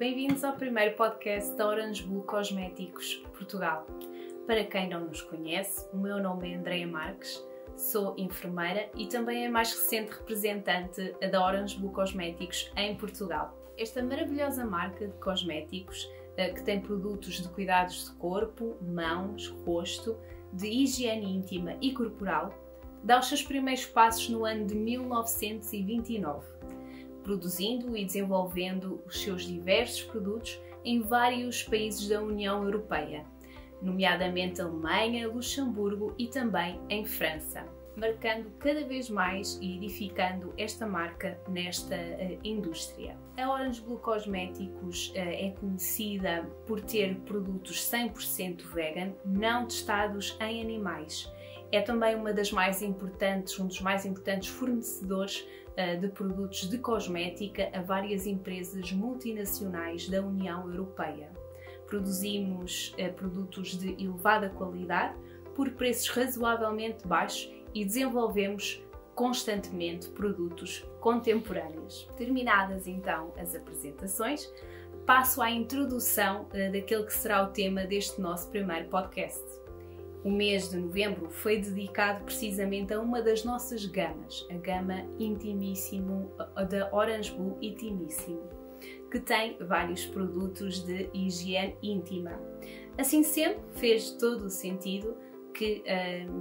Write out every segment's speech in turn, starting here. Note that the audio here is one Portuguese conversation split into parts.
bem-vindos ao primeiro podcast da Orange Blue Cosméticos Portugal. Para quem não nos conhece, o meu nome é Andreia Marques, sou enfermeira e também a mais recente representante da Orange Blue Cosméticos em Portugal. Esta maravilhosa marca de cosméticos que tem produtos de cuidados de corpo, mãos, rosto, de higiene íntima e corporal, dá os seus primeiros passos no ano de 1929, produzindo e desenvolvendo os seus diversos produtos em vários países da União Europeia, nomeadamente Alemanha, Luxemburgo e também em França, marcando cada vez mais e edificando esta marca nesta indústria. A Orange Blue Cosméticos é conhecida por ter produtos 100% vegan, não testados em animais. É também um dos mais importantes fornecedores de produtos de cosmética a várias empresas multinacionais da União Europeia. Produzimos produtos de elevada qualidade por preços razoavelmente baixos e desenvolvemos constantemente produtos contemporâneos. Terminadas então as apresentações, passo à introdução daquele que será o tema deste nosso primeiro podcast. O mês de novembro foi dedicado precisamente a uma das nossas gamas, a gama Intimissimo da Orange Blue Intimissimo, que tem vários produtos de higiene íntima. Assim sendo, fez todo o sentido que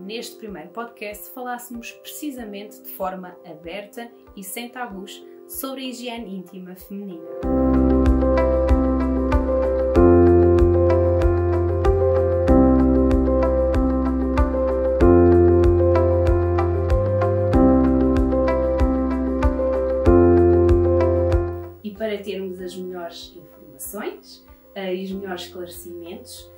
neste primeiro podcast falássemos precisamente de forma aberta e sem tabus sobre a higiene íntima feminina. E para termos as melhores informações e os melhores esclarecimentos,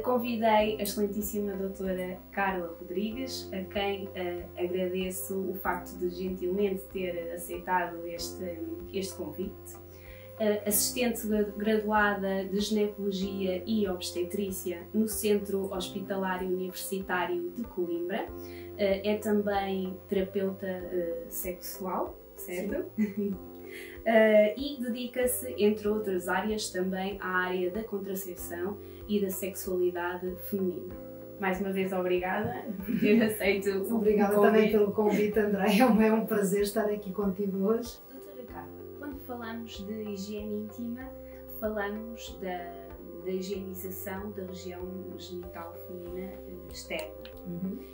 convidei a excelentíssima doutora Carla Rodrigues, a quem agradeço o facto de gentilmente ter aceitado este convite. Assistente graduada de Ginecologia e Obstetrícia no Centro Hospitalar Universitário de Coimbra. É também terapeuta sexual, certo? E dedica-se, entre outras áreas, também à área da contracepção e da sexualidade feminina. Mais uma vez, obrigada por ter aceito o convite. Obrigada também pelo convite, Andréia. É um prazer estar aqui contigo hoje. Doutora Carla, quando falamos de higiene íntima, falamos da higienização da região genital feminina externa.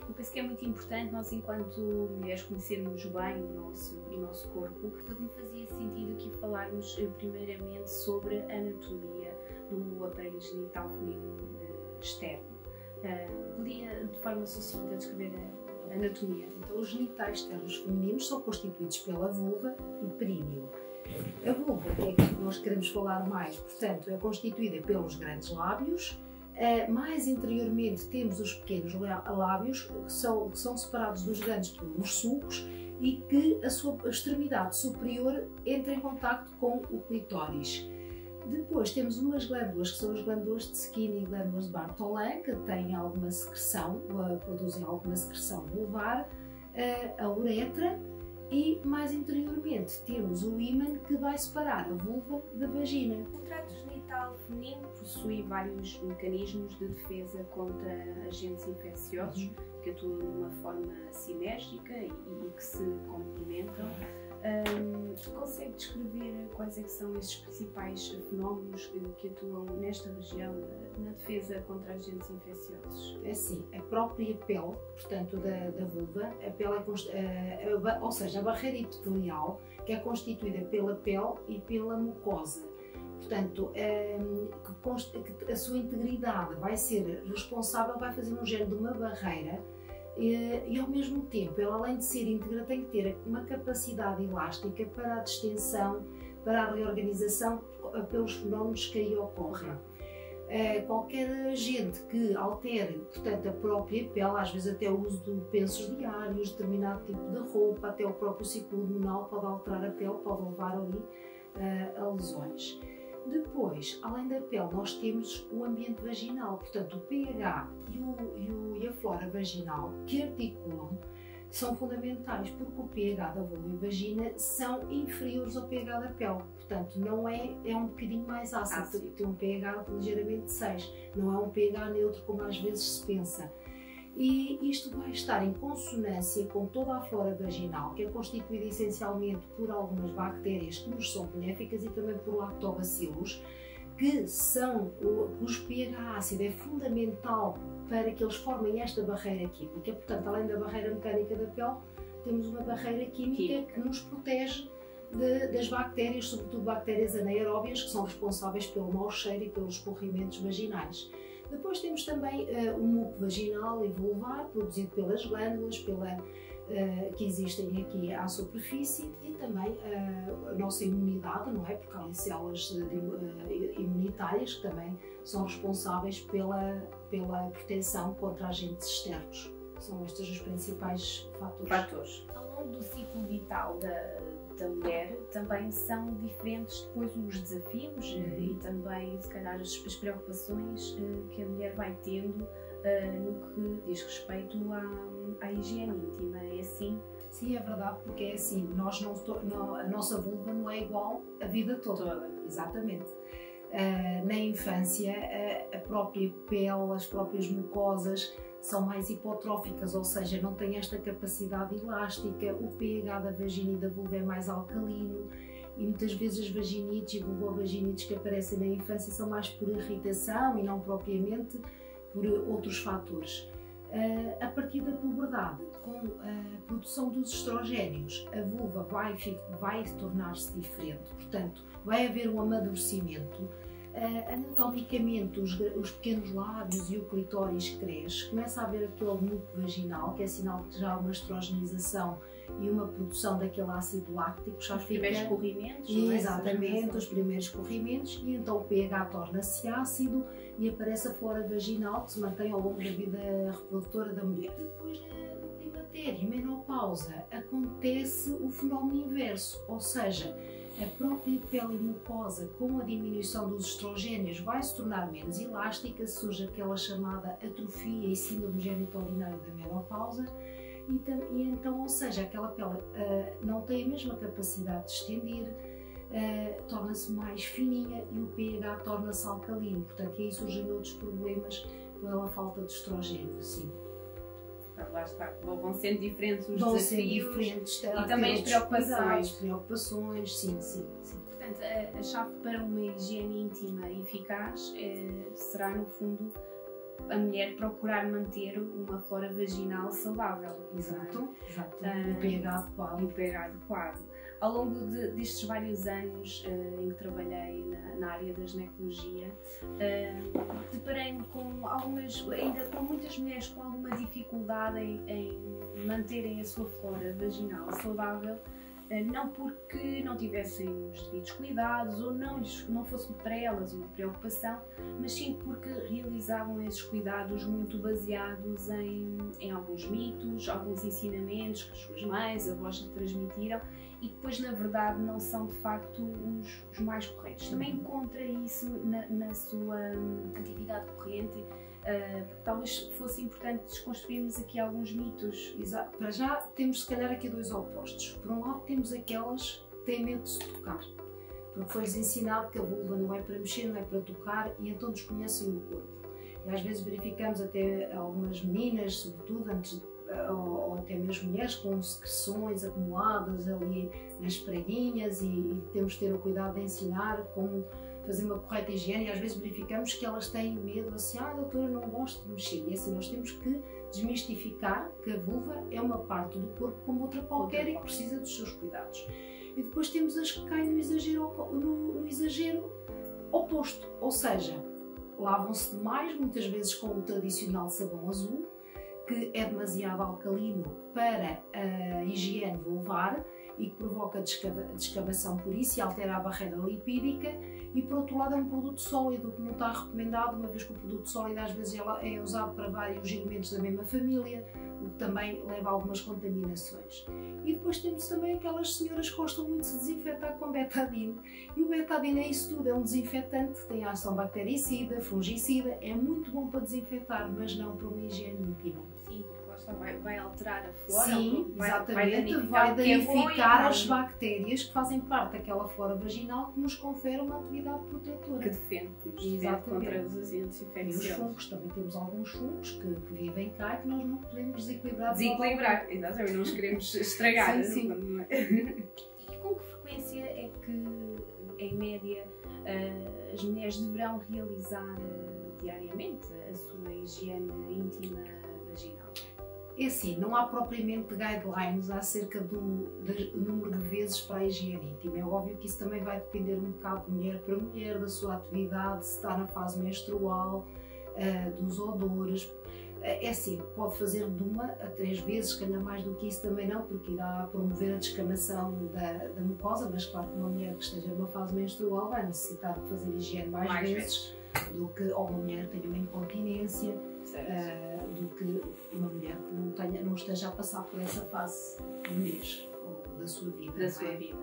Eu penso que é muito importante nós, enquanto mulheres, conhecermos bem o nosso corpo. Portanto, me fazia sentido aqui falarmos primeiramente sobre a anatomia do aparelho genital feminino externo. Podia, de forma sucinta, descrever a anatomia? Então, os genitais externos femininos são constituídos pela vulva e períneo. A vulva, que é que nós queremos falar mais, portanto, é constituída pelos grandes lábios. Mais interiormente temos os pequenos lábios, que são separados dos grandes por uns sulcos e que a sua extremidade superior entra em contacto com o clitóris. Depois temos umas glândulas, que são as glândulas de Skinner e glândulas de Bartholin, que têm alguma secreção, produzem alguma secreção vulvar, a uretra, e mais interiormente temos o ímã, que vai separar a vulva da vagina. O trato genital feminino possui vários mecanismos de defesa contra agentes infecciosos que atuam de uma forma sinérgica e que se complementam. Consegue descrever quais é que são esses principais fenómenos que atuam nesta região na defesa contra agentes infecciosos? É assim, a própria pele, portanto, da vulva, a pele ou seja, a barreira epitelial, que é constituída pela pele e pela mucosa. Portanto, a sua integridade vai ser responsável, vai fazer um género de uma barreira. E ao mesmo tempo, ela, além de ser íntegra, tem que ter uma capacidade elástica para a distensão, para a reorganização pelos fenómenos que aí ocorrem. Qualquer agente que altere, portanto, a própria pele, às vezes até o uso de pensos diários, determinado tipo de roupa, até o próprio ciclo hormonal pode alterar a pele, pode levar ali a lesões. Depois, além da pele, nós temos o ambiente vaginal, portanto o pH e a flora vaginal, que articulam são fundamentais porque o pH da vulva e vagina são inferiores ao pH da pele, portanto não é um bocadinho mais ácido, tem um pH ligeiramente 6, não é um pH neutro como às vezes se pensa. E isto vai estar em consonância com toda a flora vaginal, que é constituída essencialmente por algumas bactérias que nos são benéficas e também por lactobacilos, cujo pH ácido é fundamental para que eles formem esta barreira química. Portanto, além da barreira mecânica da pele, temos uma barreira química que nos protege das bactérias, sobretudo bactérias anaeróbias, que são responsáveis pelo mau cheiro e pelos escorrimentos vaginais. Depois temos também o muco vaginal e vulvar, produzido pelas glândulas, que existem aqui à superfície, e também a nossa imunidade, não é? Porque há células imunitárias que também são responsáveis pela proteção contra agentes externos. São estes os principais fatores. Ao longo do ciclo vital da mulher também são diferentes depois os desafios e também se calhar as preocupações que a mulher vai tendo no que diz respeito à higiene íntima, é assim? Sim, é verdade, porque é assim, a nossa vulva não é igual a vida toda. Exatamente. Na infância, a própria pele, as próprias mucosas são mais hipotróficas, ou seja, não têm esta capacidade elástica, o pH da vagina e da vulva é mais alcalino e muitas vezes as vaginites e vulvovaginites que aparecem na infância são mais por irritação e não propriamente por outros fatores. A partir da puberdade, com a produção dos estrogénios, a vulva vai tornar-se diferente, portanto, vai haver um amadurecimento. Anatomicamente, os pequenos lábios e o clitóris cresce, começa a haver aquele muco vaginal, que é sinal que já há uma estrogenização e uma produção daquele ácido láctico. Já os primeiros escorrimentos, não é? Exatamente, os primeiros escorrimentos, e então o pH torna-se ácido e aparece a flora vaginal que se mantém ao longo da vida reprodutora da mulher. Depois, no climatério e menopausa, acontece o fenómeno inverso, ou seja, a própria pele mucosa, com a diminuição dos estrogénios, vai se tornar menos elástica, surge aquela chamada atrofia e síndrome genitourinária da menopausa, e então, ou seja, aquela pele não tem a mesma capacidade de estender, torna-se mais fininha e o pH torna-se alcalino, portanto, e aí surgem outros problemas pela falta de estrogênio, sim. Lá está, vão sendo diferentes os desafios diferentes, e também as preocupações. Preocupações, sim. Portanto, a chave para uma higiene íntima eficaz será, no fundo, a mulher procurar manter uma flora vaginal saudável. Exato. Um pH adequado. Ao longo destes vários anos em que trabalhei na área da ginecologia, deparei-me ainda com muitas mulheres com alguma dificuldade em manterem a sua flora vaginal saudável, não porque não tivessem os devidos cuidados ou não fosse para elas uma preocupação, mas sim porque realizavam esses cuidados muito baseados em alguns mitos, alguns ensinamentos que as suas mães, avós lhe transmitiram e que depois na verdade não são de facto os mais corretos. Também encontra isso na sua atividade corrente. Talvez fosse importante desconstruirmos aqui alguns mitos. Exato. Para já temos se calhar aqui dois opostos. Por um lado temos aquelas que têm medo de se tocar, porque foi-lhes ensinado que a vulva não é para mexer, não é para tocar, e então desconhecem o corpo. E às vezes verificamos até algumas meninas, sobretudo ou até mesmo mulheres, com secreções acumuladas ali nas preguinhas, e temos de ter o cuidado de ensinar como fazer uma correta higiene, e às vezes verificamos que elas têm medo, assim, doutora, não gosto de mexer. E assim, nós temos que desmistificar que a vulva é uma parte do corpo como outra qualquer e que precisa dos seus cuidados. E depois temos as que caem no exagero oposto, ou seja, lavam-se demais, muitas vezes com o tradicional sabão azul, que é demasiado alcalino para a higiene vulvar e que provoca descamação por isso e altera a barreira lipídica, e por outro lado é um produto sólido que não está recomendado, uma vez que o produto sólido às vezes é usado para vários elementos da mesma família, o que também leva a algumas contaminações. E depois temos também aquelas senhoras que gostam muito de se desinfetar com betadine, e o betadine é isso tudo, é um desinfetante que tem ação bactericida, fungicida, é muito bom para desinfetar, mas não para uma higiene íntima. Sim, vai alterar a flora? Sim, vai exatamente, vai danificar as bactérias que fazem parte daquela flora vaginal que nos confere uma atividade protetora. Que defende contra os agentes infecciosos. E os fungos, também temos alguns fungos que vivem cá e que nós não podemos desequilibrar. Exatamente, não os queremos estragar. Sim. E com que frequência é que, em média, as mulheres deverão realizar diariamente a sua higiene íntima vaginal? É assim, não há propriamente guidelines acerca do número de vezes para a higiene íntima. É óbvio que isso também vai depender um bocado de mulher para mulher, da sua atividade, se está na fase menstrual, dos odores. É assim, pode fazer de 1 a 3 vezes, se calhar mais do que isso também não, porque irá promover a descamação da mucosa, mas claro que uma mulher que esteja numa fase menstrual vai necessitar de fazer higiene mais vezes do que ou uma mulher que tenha uma incontinência, do que uma mulher que não esteja a passar por essa fase do mês ou da sua vida. Exatamente.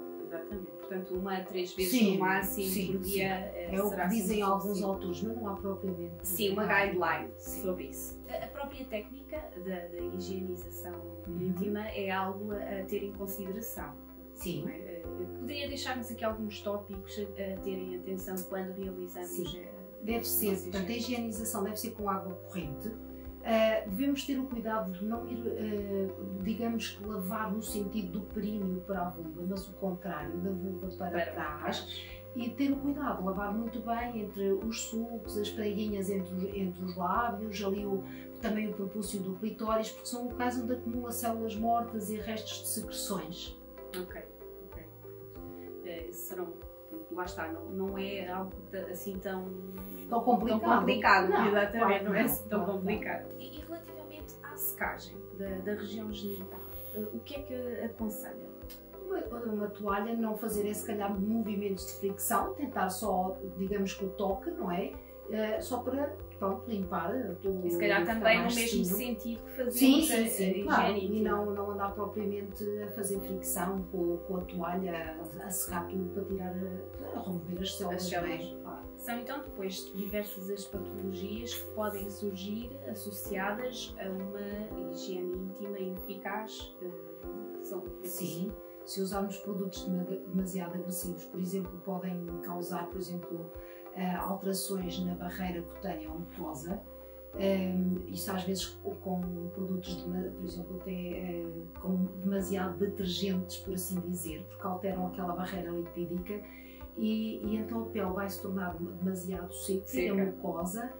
Portanto, 1 a 3 vezes no máximo por dia. É o que dizem alguns autores, mas não há propriamente. Sim, uma guideline sobre isso. A própria técnica da higienização íntima é algo a ter em consideração. Sim. Não é? Poderia deixar-nos aqui alguns tópicos a terem atenção quando realizamos. Sim. Deve ser, portanto, a higienização deve ser com água corrente. Devemos ter o cuidado de não ir, digamos que lavar no sentido do períneo para a vulva, mas o contrário, da vulva para trás. E ter o cuidado de lavar muito bem entre os sulcos, as preguinhas entre os lábios, ali também o propúcio do clitóris, porque são locais onde acumula células mortas e restos de secreções. Ok. Serão, lá está, não é algo assim tão complicado. Não, exatamente, não é assim tão claro, complicado. E relativamente à secagem da região genital, o que é que aconselha? Uma toalha, não fazer se calhar movimentos de fricção, tentar só, digamos que o toque, não é? Só para, limpar. E se calhar também no mesmo sentido que fazemos sim, claro, e não andar propriamente a fazer fricção com a toalha, a secar tudo para tirar, a remover as células. Claro. São então depois diversas as patologias que podem surgir associadas a uma higiene íntima ineficaz. Sim. Se usarmos produtos demasiado agressivos, por exemplo, podem causar, por exemplo, alterações na barreira cutânea ou mucosa. Isto às vezes com produtos, por exemplo, até com demasiado detergentes, por assim dizer, porque alteram aquela barreira lipídica e então a pele vai se tornar demasiado seca, mucosa,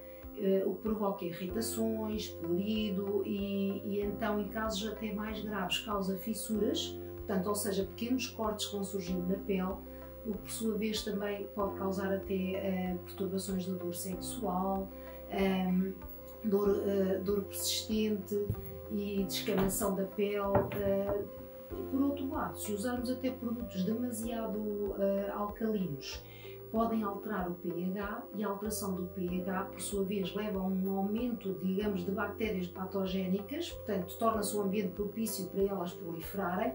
o que provoca irritações, prurido e então em casos até mais graves causa fissuras. Portanto, ou seja, pequenos cortes vão surgindo na pele, o que por sua vez também pode causar até perturbações da dor sexual, dor persistente e descamação da pele. Por outro lado, se usarmos até produtos demasiado alcalinos, podem alterar o pH e a alteração do pH, por sua vez, leva a um aumento, digamos, de bactérias patogénicas, portanto, torna-se um ambiente propício para elas proliferarem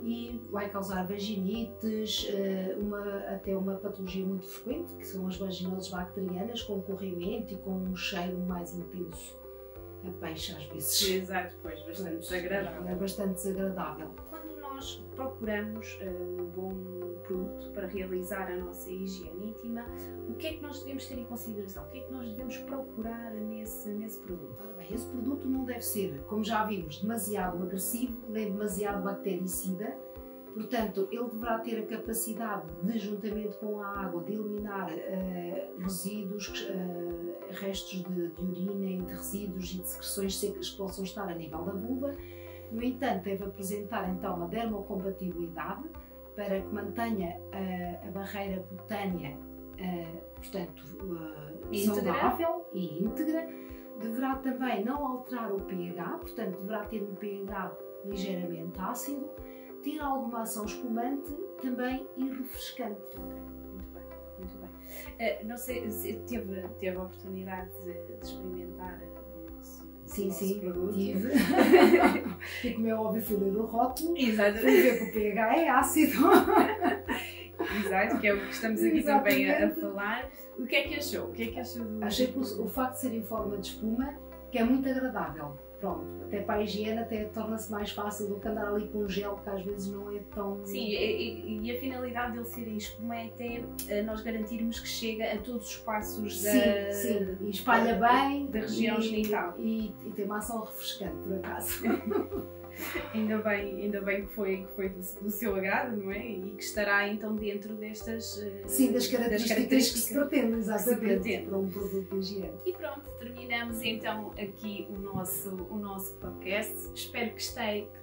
e vai causar vaginites, até uma patologia muito frequente, que são as vaginoses bacterianas, com corrimento e com um cheiro mais intenso a peixe às vezes. Exato, pois, bastante desagradável. É bastante desagradável. Quando nós procuramos um bom produto para realizar a nossa higiene íntima, o que é que nós devemos ter em consideração? O que é que nós devemos procurar nesse produto? Ora bem, esse produto não deve ser, como já vimos, demasiado agressivo, nem demasiado bactericida. Portanto, ele deverá ter a capacidade de, juntamente com a água, de eliminar resíduos, restos de urina e de resíduos e de secreções secas que possam estar a nível da vulva. No entanto, deve apresentar então uma dermocompatibilidade para que mantenha a barreira cutânea, saudável e íntegra. Deverá também não alterar o pH, portanto, deverá ter um pH ligeiramente ácido, ter alguma ação espumante também e refrescante. Okay, muito bem. Não sei se teve a oportunidade de experimentar o nosso produto. Tive. E como é óbvio, fui ler o rótulo. Exatamente. Fui ver que o pH é ácido. Exato, que é o que estamos aqui também a falar. O que é que achou? O que é que achou do... Achei que o facto de ser em forma de espuma, que é muito agradável. pronto, até para a higiene até torna-se mais fácil do que andar ali com gel, que às vezes não é tão... Sim, e a finalidade dele ser em espuma é até nós garantirmos que chega a todos os espaços sim, e espalha bem da região genital. E tem uma ação refrescante, por acaso. Ainda bem que foi do seu agrado, não é? E que estará então dentro destas... Sim, das características que se pretendem, exatamente, para um produto de higiene. E pronto, terminamos então aqui o nosso podcast. Espero que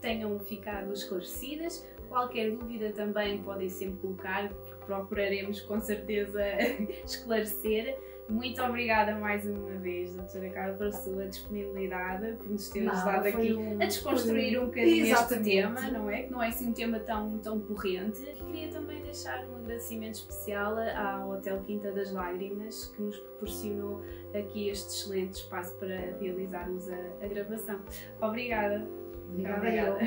tenham ficado esclarecidas. Qualquer dúvida também podem sempre colocar, porque procuraremos com certeza esclarecer. Muito obrigada mais uma vez, doutora Carla, pela sua disponibilidade, por nos ter ajudado aqui a desconstruir um bocadinho este tema, não é? Que não é assim um tema tão corrente. E queria também deixar um agradecimento especial ao Hotel Quinta das Lágrimas, que nos proporcionou aqui este excelente espaço para realizarmos a gravação. Obrigada. Obrigada.